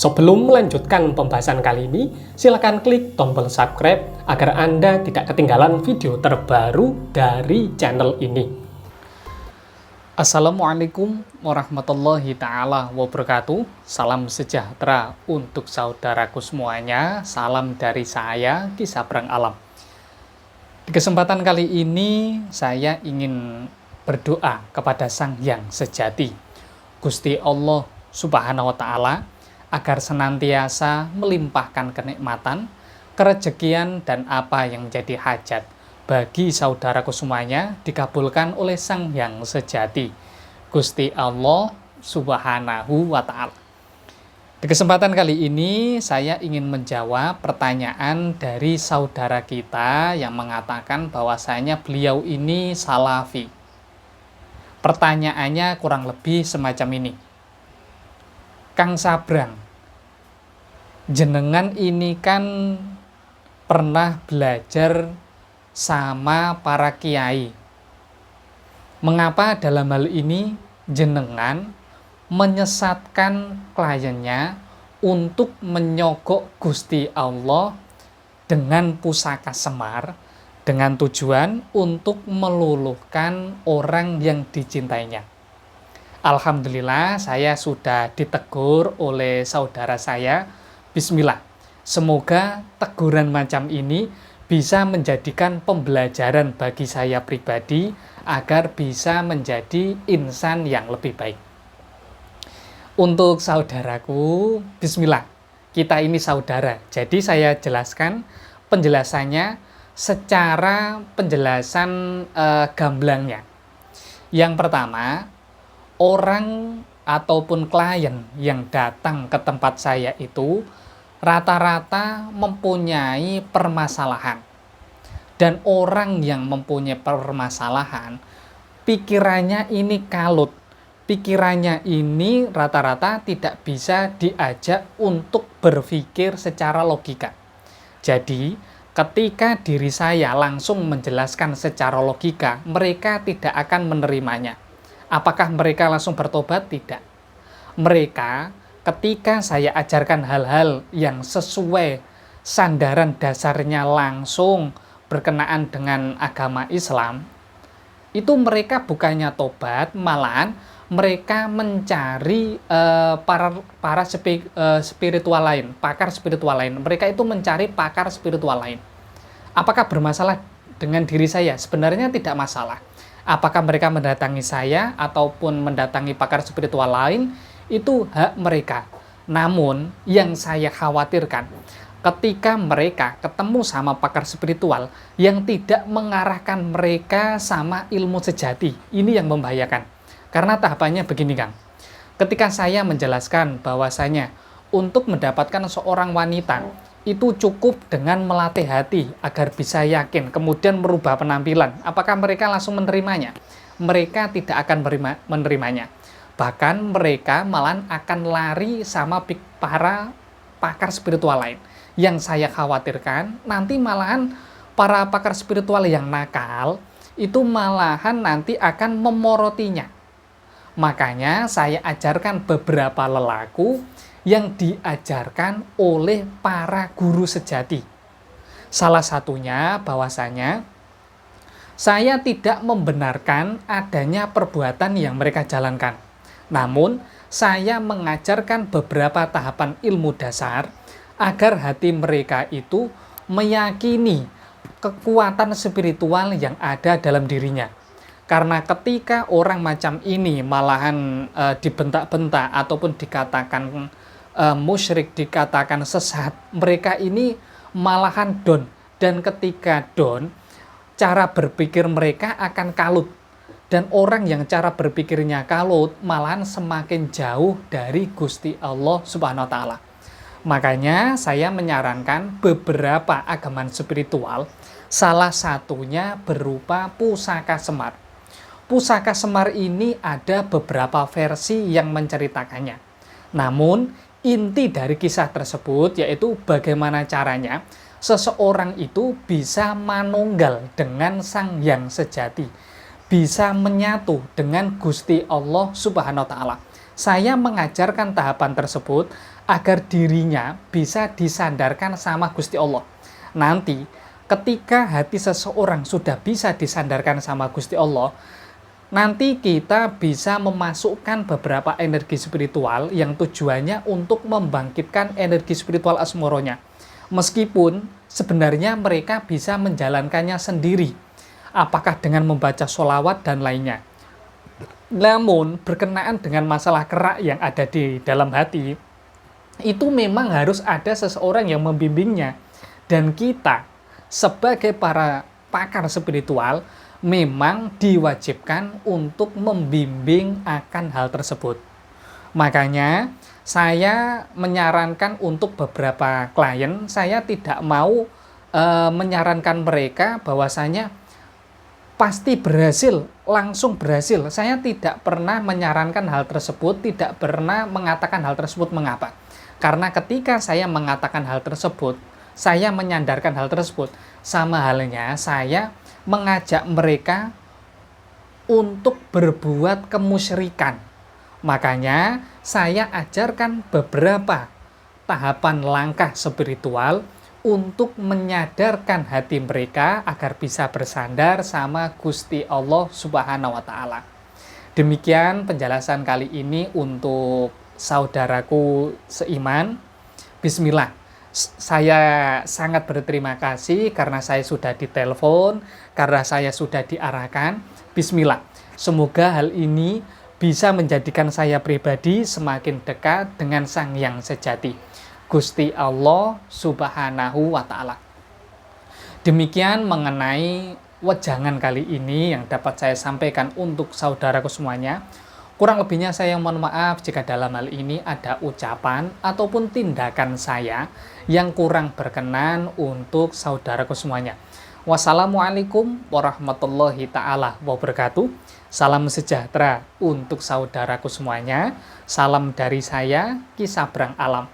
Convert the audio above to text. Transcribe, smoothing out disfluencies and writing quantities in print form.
Sebelum melanjutkan pembahasan kali ini, silakan klik tombol subscribe agar Anda tidak ketinggalan video terbaru dari channel ini. Assalamualaikum warahmatullahi ta'ala wabarakatuh. Salam sejahtera untuk saudaraku semuanya. Salam dari saya, Kisah Perang Alam. Di kesempatan kali ini, saya ingin berdoa kepada Sang Hyang Sejati, Gusti Allah Subhanahu wa Ta'ala, agar senantiasa melimpahkan kenikmatan, kerejekian, dan apa yang menjadi hajat bagi saudaraku semuanya dikabulkan oleh Sang Hyang Sejati, Gusti Allah Subhanahu wa Ta'ala. Di kesempatan kali ini saya ingin menjawab pertanyaan dari saudara kita yang mengatakan bahwasanya beliau ini salafi. Pertanyaannya kurang lebih semacam ini. Kang Sabrang, jenengan ini kan pernah belajar sama para kiai. Mengapa dalam hal ini jenengan menyesatkan kliennya untuk menyogok Gusti Allah dengan pusaka semar dengan tujuan untuk meluluhkan orang yang dicintainya? Alhamdulillah saya sudah ditegur oleh saudara saya. Bismillah, semoga teguran macam ini bisa menjadikan pembelajaran bagi saya pribadi agar bisa menjadi insan yang lebih baik. Untuk saudaraku, bismillah, kita ini saudara. Jadi saya jelaskan penjelasannya secara penjelasan gamblangnya. Yang pertama, orang ataupun klien yang datang ke tempat saya itu rata-rata mempunyai permasalahan. Dan orang yang mempunyai permasalahan, pikirannya ini kalut. Pikirannya ini rata-rata tidak bisa diajak untuk berpikir secara logika. Jadi, ketika diri saya langsung menjelaskan secara logika, mereka tidak akan menerimanya. Apakah mereka langsung bertobat? Tidak. Mereka, ketika saya ajarkan hal-hal yang sesuai sandaran dasarnya langsung berkenaan dengan agama Islam, itu mereka bukannya tobat, malahan mereka mencari para spiritual lain, pakar spiritual lain. Mereka itu mencari pakar spiritual lain. Apakah bermasalah dengan diri saya? Sebenarnya tidak masalah. Apakah mereka mendatangi saya ataupun mendatangi pakar spiritual lain, itu hak mereka. Namun yang saya khawatirkan, ketika mereka ketemu sama pakar spiritual yang tidak mengarahkan mereka sama ilmu sejati, ini yang membahayakan. Karena tahapannya begini, Kang. Ketika saya menjelaskan bahwasanya untuk mendapatkan seorang wanita itu cukup dengan melatih hati agar bisa yakin, kemudian merubah penampilan. Apakah mereka langsung menerimanya? Mereka tidak akan menerimanya. Bahkan mereka malah akan lari sama para pakar spiritual lain. Yang saya khawatirkan, nanti malahan para pakar spiritual yang nakal, itu malahan nanti akan memorotinya. Makanya saya ajarkan beberapa lelaku yang diajarkan oleh para guru sejati. Salah satunya bahwasanya saya tidak membenarkan adanya perbuatan yang mereka jalankan. Namun, saya mengajarkan beberapa tahapan ilmu dasar agar hati mereka itu meyakini kekuatan spiritual yang ada dalam dirinya. Karena ketika orang macam ini malahan dibentak-bentak ataupun dikatakan musyrik, dikatakan sesat, mereka ini malahan down. Dan ketika down, cara berpikir mereka akan kalut. Dan orang yang cara berpikirnya kalut malahan semakin jauh dari Gusti Allah Subhanahu wa Ta'ala. Makanya saya menyarankan beberapa agama spiritual, salah satunya berupa pusaka semar. Pusaka semar ini ada beberapa versi yang menceritakannya. Namun, inti dari kisah tersebut yaitu bagaimana caranya seseorang itu bisa manunggal dengan Sang Hyang Sejati, bisa menyatu dengan Gusti Allah Subhanahu wa Ta'ala. Saya mengajarkan tahapan tersebut agar dirinya bisa disandarkan sama Gusti Allah. Nanti ketika hati seseorang sudah bisa disandarkan sama Gusti Allah, nanti kita bisa memasukkan beberapa energi spiritual yang tujuannya untuk membangkitkan energi spiritual asmoronya. Meskipun sebenarnya mereka bisa menjalankannya sendiri, apakah dengan membaca sholawat dan lainnya. Namun berkenaan dengan masalah kerak yang ada di dalam hati, itu memang harus ada seseorang yang membimbingnya. Dan kita sebagai para pakar spiritual memang diwajibkan untuk membimbing akan hal tersebut. Makanya saya menyarankan untuk beberapa klien, saya tidak mau menyarankan mereka bahwasanya pasti berhasil, langsung berhasil. Saya tidak pernah menyarankan hal tersebut, tidak pernah mengatakan hal tersebut. Mengapa? Karena ketika saya mengatakan hal tersebut, saya menyandarkan hal tersebut, sama halnya saya mengajak mereka untuk berbuat kemusyrikan. Makanya saya ajarkan beberapa tahapan langkah spiritual untuk menyadarkan hati mereka agar bisa bersandar sama Gusti Allah Subhanahu wa Ta'ala. Demikian penjelasan kali ini untuk saudaraku seiman. Bismillah. Saya sangat berterima kasih karena saya sudah ditelepon, karena saya sudah diarahkan. Bismillah. Semoga hal ini bisa menjadikan saya pribadi semakin dekat dengan Sang Yang Sejati, Gusti Allah Subhanahu wa Ta'ala. Demikian mengenai wejangan kali ini yang dapat saya sampaikan untuk saudaraku semuanya. Kurang lebihnya saya mohon maaf jika dalam hal ini ada ucapan ataupun tindakan saya yang kurang berkenan untuk saudaraku semuanya. Wassalamualaikum warahmatullahi ta'ala wabarakatuh. Salam sejahtera untuk saudaraku semuanya. Salam dari saya, Ki Sabrang Alam.